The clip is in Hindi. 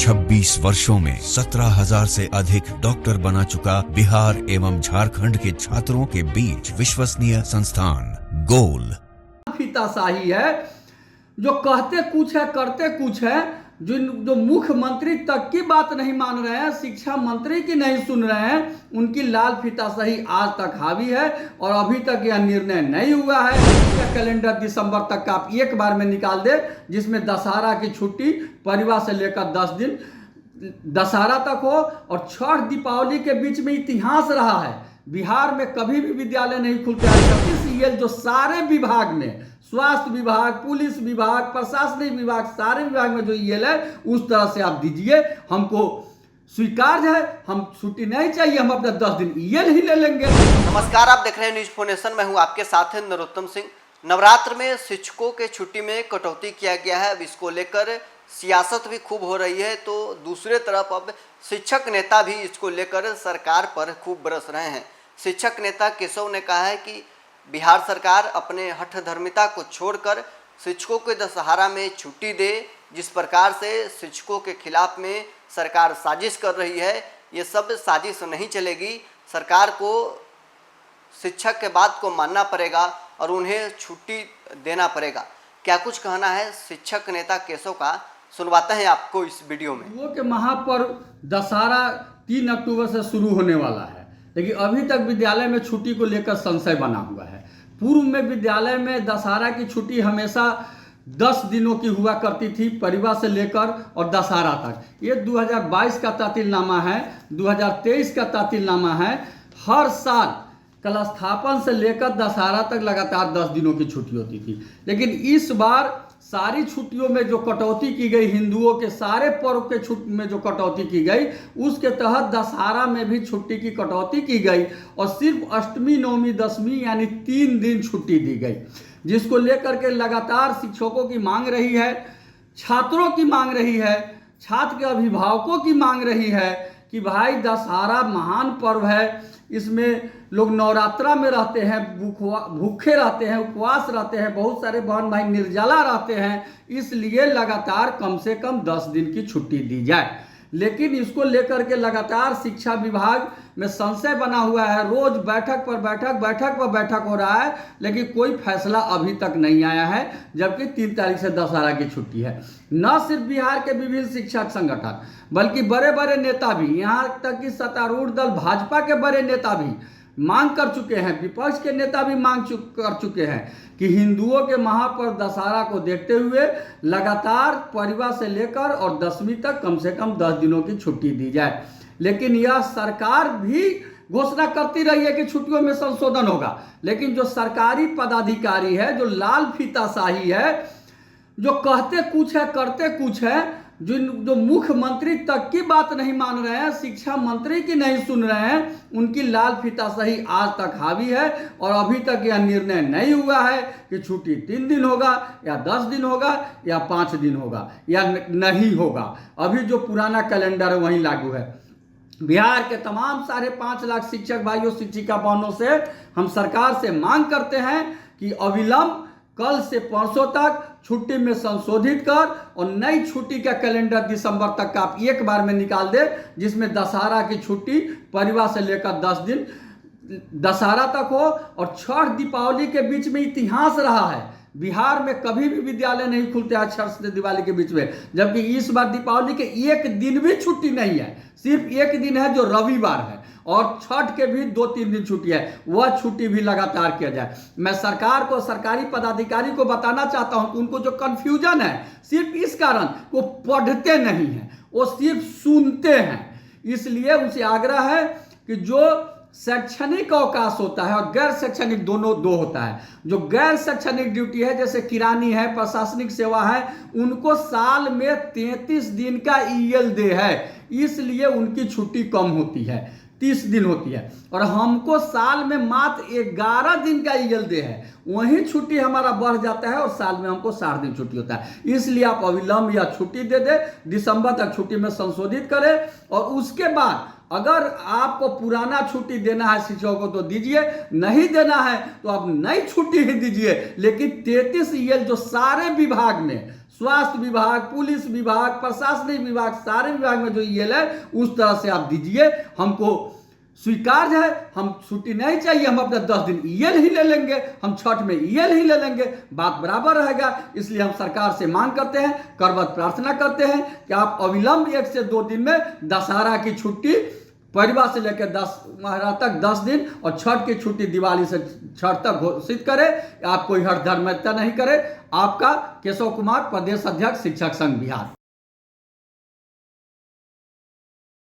26 वर्षों में 17,000 से अधिक डॉक्टर बना चुका बिहार एवं झारखंड के छात्रों के बीच विश्वसनीय संस्थान गोल। फीताशाही है, जो कहते कुछ है करते कुछ है, जो मुख्यमंत्री तक की बात नहीं मान रहे हैं, शिक्षा मंत्री की नहीं सुन रहे हैं, उनकी लाल फीताशाही आज तक हावी है। और अभी तक यह निर्णय नहीं हुआ है कि कैलेंडर दिसंबर तक का आप एक बार में निकाल दे, जिसमें दशहरा की छुट्टी परिवार से लेकर 10 दिन दशहरा तक हो। और छठ दीपावली के बीच में इतिहास रहा है, बिहार में कभी भी विद्यालय नहीं खुलते हैं। जो सारे विभाग में, स्वास्थ्य विभाग, पुलिस विभाग, प्रशासनिक विभाग, सारे विभाग में जो ईएल है, उस तरह से आप दीजिए, हमको स्वीकार है। हम छुट्टी नहीं चाहिए, हम अपने 10 दिन ईएल ही ले लेंगे। नमस्कार, आप देख रहे हैं न्यूज फोनेशन। मैं हूं आपके साथ है नरोत्तम सिंह। नवरात्र में शिक्षकों के छुट्टी में कटौती किया गया है। अब इसको लेकर सियासत भी खूब हो रही है, तो दूसरे तरफ अब शिक्षक नेता भी इसको लेकर सरकार पर खूब बरस रहे हैं। शिक्षक नेता केशव ने कहा है कि बिहार सरकार अपने हठधर्मिता को छोड़कर शिक्षकों के दशहरा में छुट्टी दे। जिस प्रकार से शिक्षकों के खिलाफ में सरकार साजिश कर रही है, ये सब साजिश नहीं चलेगी। सरकार को शिक्षक के बात को मानना पड़ेगा और उन्हें छुट्टी देना पड़ेगा। क्या कुछ कहना है शिक्षक नेता केशव का, सुनवाते हैं आपको इस वीडियो में। वो के महापर्व दशहरा 3 अक्टूबर से शुरू होने वाला है, लेकिन अभी तक विद्यालय में छुट्टी को लेकर संशय बना हुआ है। पूर्व में विद्यालय में दशहरा की छुट्टी हमेशा 10 दिनों की हुआ करती थी, परिवार से लेकर और दशहरा तक। ये 2022 का तातीलनामा है, 2023 का तातीलनामा है। हर साल कल स्थापन से लेकर दशहरा तक लगातार 10 दिनों की छुट्टी होती थी। लेकिन इस बार सारी छुट्टियों में जो कटौती की गई, हिंदुओं के सारे पर्व के छुट्टी में जो कटौती की गई, उसके तहत दशहरा में भी छुट्टी की कटौती की गई और सिर्फ अष्टमी, नवमी, दशमी यानी 3 दिन छुट्टी दी गई, जिसको लेकर के लगातार शिक्षकों की मांग रही है, छात्रों की मांग रही है, छात्र के अभिभावकों की मांग रही है कि भाई दशहरा महान पर्व है, इसमें लोग नवरात्रा में रहते हैं, भूखे रहते हैं, उपवास रहते हैं, बहुत सारे बहन भाई निर्जला रहते हैं, इसलिए लगातार कम से कम 10 दिन की छुट्टी दी जाए। लेकिन इसको लेकर के लगातार शिक्षा विभाग में संशय बना हुआ है। रोज बैठक पर बैठक हो रहा है, लेकिन कोई फैसला अभी तक नहीं आया है, जबकि 3 तारीख से दशहरा की छुट्टी है। न सिर्फ बिहार के विभिन्न शिक्षक संगठन, बल्कि बड़े बड़े नेता भी, यहाँ तक कि सत्तारूढ़ दल भाजपा के बड़े नेता भी मांग कर चुके हैं, विपक्ष के नेता भी मांग कर चुके हैं कि हिंदुओं के महापर्व दशहरा को देखते हुए लगातार परिवार से लेकर और 10वीं तक कम से कम 10 दिनों की छुट्टी दी जाए। लेकिन यह सरकार भी घोषणा करती रही है कि छुट्टियों में संशोधन होगा, लेकिन जो सरकारी पदाधिकारी है, जो लाल फीताशाही है, जो कहते कुछ है करते कुछ है, जो मुख्यमंत्री तक की बात नहीं मान रहे हैं, शिक्षा मंत्री की नहीं सुन रहे हैं, उनकी लाल फीताशाही आज तक हावी है। और अभी तक यह निर्णय नहीं हुआ है कि छुट्टी 3 दिन होगा या 10 दिन होगा या 5 दिन होगा या नहीं होगा। अभी जो पुराना कैलेंडर है वही लागू है। बिहार के तमाम 5.5 लाख शिक्षक भाइयों, शिक्षिका बहनों से हम सरकार से मांग करते हैं कि अविलंब कल से परसों तक छुट्टी में संशोधित कर और नई छुट्टी का कैलेंडर दिसंबर तक का आप एक बार में निकाल दे, जिसमें दशहरा की छुट्टी परिवार से लेकर 10 दिन दशहरा तक हो। और छठ दीपावली के बीच में इतिहास रहा है, बिहार में कभी भी विद्यालय नहीं खुलते हैं छठ से दिवाली के बीच में, जबकि इस बार दीपावली के एक दिन भी छुट्टी नहीं है, सिर्फ एक दिन है जो रविवार है, और छठ के भी 2-3 दिन छुट्टी है, वह छुट्टी भी लगातार किया जाए। मैं सरकार को, सरकारी पदाधिकारी को बताना चाहता हूं कि उनको जो कंफ्यूजन है सिर्फ इस कारण वो पढ़ते नहीं हैं, वो सिर्फ सुनते हैं। इसलिए उनसे आग्रह है कि जो शैक्षणिक अवकाश होता है और गैर शैक्षणिक दोनों दो होता है। जो गैर शैक्षणिक ड्यूटी है, जैसे किरानी है, प्रशासनिक सेवा है, उनको साल में 33 दिन का ईएल डे है, इसलिए उनकी छुट्टी कम होती है, 30 दिन होती है। और हमको साल में मात्र 11 दिन का ईएल डे है, वहीं छुट्टी हमारा बढ़ जाता है और साल में हमको 60 दिन छुट्टी होता है। इसलिए आप अविलंब या छुट्टी दे दे, दिसंबर तक छुट्टी में संशोधित करें। और उसके बाद अगर आपको पुराना छुट्टी देना है शिक्षकों को तो दीजिए, नहीं देना है तो आप नई छुट्टी ही दीजिए। लेकिन 33 ईएल जो सारे विभाग में, स्वास्थ्य विभाग, पुलिस विभाग, प्रशासनिक विभाग, सारे विभाग में जो ईएल है उस तरह से आप दीजिए। हमको स्वीकार्य है, हम छुट्टी नहीं चाहिए, हम अपने 10 दिन ईएल ही ले लेंगे, हम छठ में ईएल ही ले लेंगे, बात बराबर रहेगा। इसलिए हम सरकार से मांग करते हैं, करबद्ध प्रार्थना करते हैं कि आप अविलंब 1 से 2 दिन में दशहरा की छुट्टी परिवार से लेकर 10 महाराज तक 10 दिन और छठ की छुट्टी दिवाली से छठ तक घोषित करें। आप कोई हठधर्मिता नहीं करें। आपका केशव कुमार, प्रदेश अध्यक्ष शिक्षक संघ बिहार।